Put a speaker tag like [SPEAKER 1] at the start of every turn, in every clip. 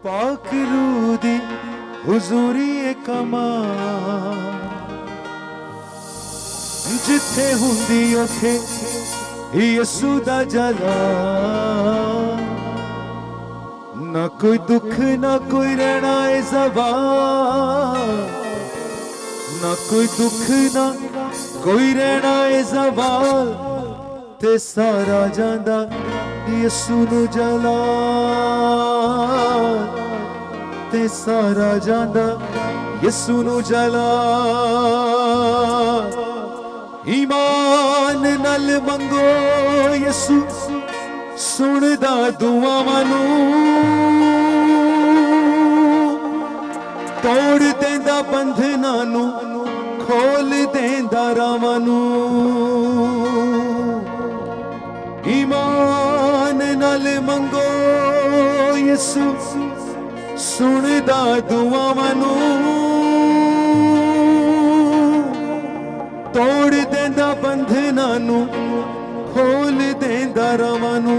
[SPEAKER 1] पाक रूह दी हुजूरी कमाल जिथे हुंदी उथे यसू दा जलाल ना कोई दुख ना कोई रहना है ज़वाल ना कोई दुख ना कोई रहना है ज़वाल ते सारा जांदा यसू नू जलाल ते सारा जांदा यसू नू जलाल ईमान नल मंगो यसू सुनदा दुआवां नू तोड़ देंदा बंधनां नू खोल देंदा रावां नू ईमान नल मंगो यसू सुनदा दुआवां नू तोड़ देंदा बंधनां नू खोल देंदा रावां नू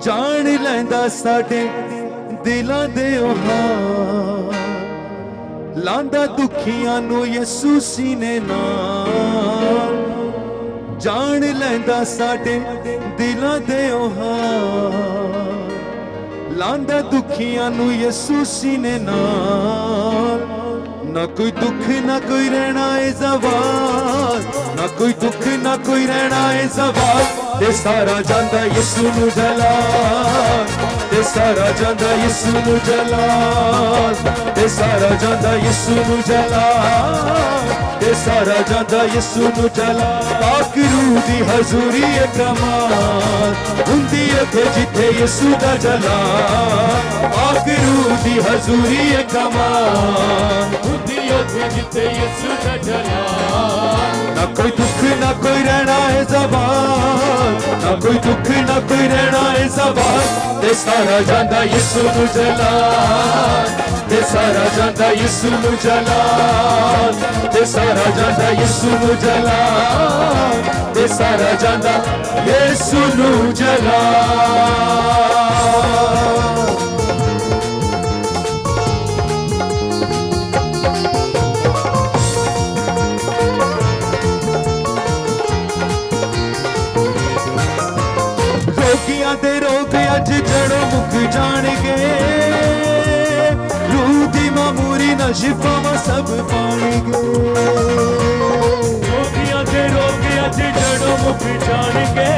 [SPEAKER 1] जान लैंदा साडे दिलां दे हाल लांदा दुखियां नू यसू सीने नाल जान लैंदा साडे दिलां दे हाल लांदा दुखियां नू यसू सीने नाल ना कोई दुख ना कोई रहना है ज़वाल ना कोई दुख ना कोई रहना है ज़वाल ते सारा जांदा यसू नू जलाल ते सारा जांदा यसू नू जलाल ते सारा जांदा यसू नू जलाल ते सारा जांदा यसू नू जलाल पाक रूह दी हजूरी कमाल हुंदी उथे जिथे यसू दा जलाल पाक रूह दी हजूरी कमाल हुंदी उथे जिथे यसू दा जलाल ना कोई दुख ना कोई रहना है ज़वाल ना कोई दुख ना कोई रहना है ज़वाल ते सारा जांदा यसू नू जलाल ते सारा जांदा यसू नू जलाल ते सारा जांदा यसू नू जलाल ते सारा जांदा यसू नू जलाल रोगियां दे रोग अज जड़ों मुक जाणगे रूह दी मामूरी ना शिफावां सब पाणगे रोगियां दे रोग अज जड़ों मुक जाणगे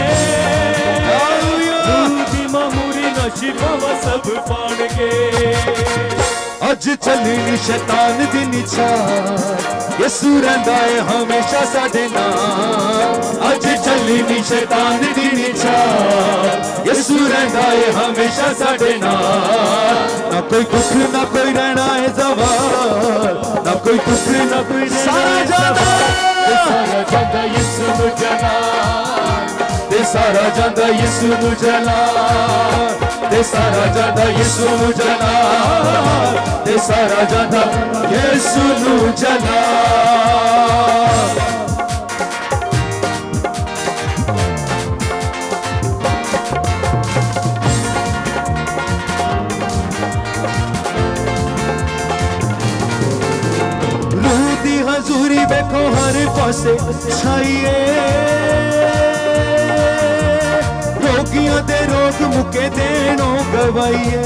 [SPEAKER 1] रूह दी मामूरी ना शिफावां सब पाणगे अज चलनी शैतान दी निछार यसू रहिंदा है हमेशा साडे नाल अज चलनी शैतान दी निछार यसू रहिंदा है हमेशा साडे नाल ना कोई दुख ना कोई रहना है ज़वाल ना कोई दुख ना कोई सारा जांदा यसू नू जलाल ते सारा जांदा यसू नू जलाल ते सारा जांदा यसू नू जलाल ते सारा जांदा यसू नू जलाल रूह दी हजूरी देखो हर पासे छाइए रोगियां दे रोग मुके देनो गवाइए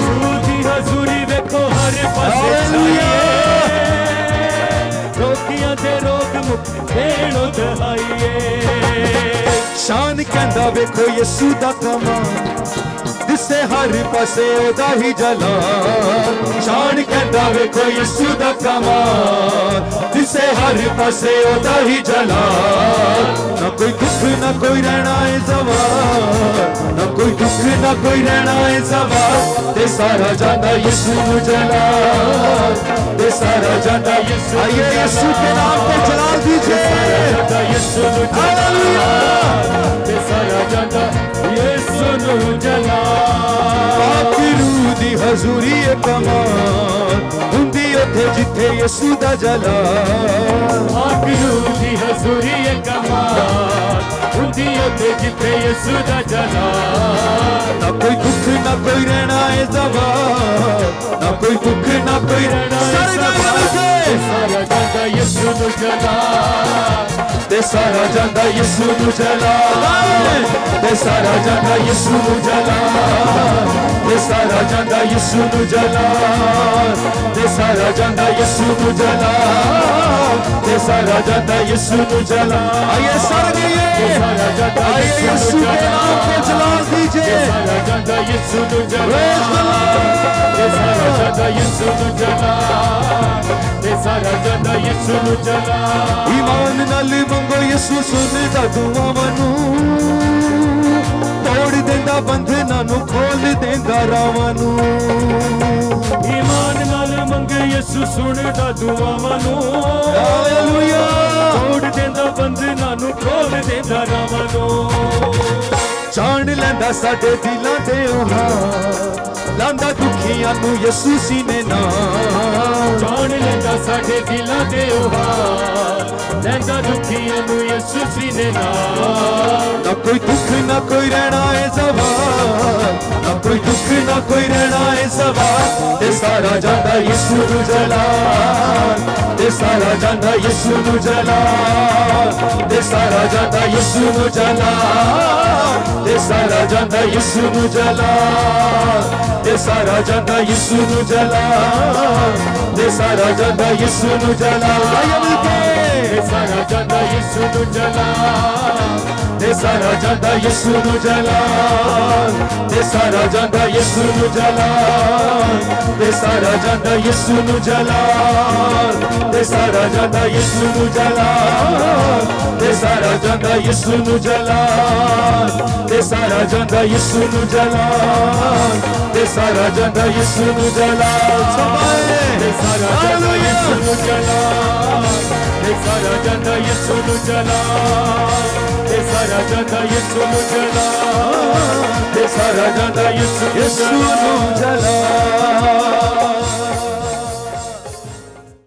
[SPEAKER 1] रूह दी हजूरी देखो हर पासे छाइए रोगियां दे रोग मुके देनो दहाइए शान कहंदा देखो यसू दा कमाल जिसे हर पासे ओदा ही जलाल शान कहंदा वेखो यसू दा कमाल जिसे हर पासे ओदा ही जलाल ना कोई दुख ना कोई रहना है ज़वाल ना कोई दुख ना कोई रहना है ज़वाल ते सारा जांदा यसू नू जलाल ते सारा जांदा यसू आइए यसू के नाम पे जलाल दीजिए यसू नू जलाल ते सारा जांदा यसू नू जलाल पाक रूह दी हजूरी कमाल हुंदी उथे जिथे यसू दा जलाल पाक रूह दी हजूरी कमाल हुंदी उथे जिथे यसू दा जलाल है ज़वाल, ना कोई दुख ना कोई रहना है ज़वाल। सारा जांदा यीशु नू जला, ते सारा जांदा यीशु नू जला, ते सारा जांदा यीशु नू जला, ते सारा जांदा यीशु नू जला, ते सारा जांदा यीशु नू जला, ते सारा जांदा यीशु नू जला। आइए सारे आइए यीशु के नाम को जला दीजिए। सारा जांदा यीशु नू जला, ते सारा जांदा यीशु नू जला, ते सारा जांदा यीशु नू जला। ईमान नाल मंगो यीशु सुनदा दुआवां नू, तोड़ देंदा बंधनां नू, खोल देंदा रावां नू। ईमान नाल मंगे यीशु सुनदा दुआवां नू, हालेलुया। तोड़ देंदा बंधनां नू, खोल देंदा रावां नू। जान लैंदा साडे दिलां दे हाल, लांदा दुखियां नू यीशु सीने नाल। जान लैंदा साडे दिलां दे हाल, लैंदा दुखियां नू यीशु सीने नाल। ना कोई दुख ना कोई रहना है ज़वाल, ना कोई दुख ना कोई रहना है ज़वाल। ते सारा जांदा यीशु नू जला, ते सारा जांदा यीशु नू जला, ते सारा जांदा यीशु नू जला, ते सारा जांदा यीशु नू जला, ते सारा जांदा यीशु नू जला, ते सारा जांदा यीशु नू जला। ते सारा जांदा यीशु नू जला, ते सारा जांदा यीशु नू जला, ते सारा जांदा यीशु नू जला, ते सारा जांदा यीशु नू जला, ते सारा जांदा यीशु नू जला, ते सारा जांदा यीशु नू जला, ते सारा जांदा यीशु नू जला, ते सारा जांदा यीशु नू जला। ते सारा जांदा यीशु नू जला, ते सारा जांदा यीशु नू जला, ते सारा जांदा यीशु नू जला, ते सारा जांदा यीशु नू जला।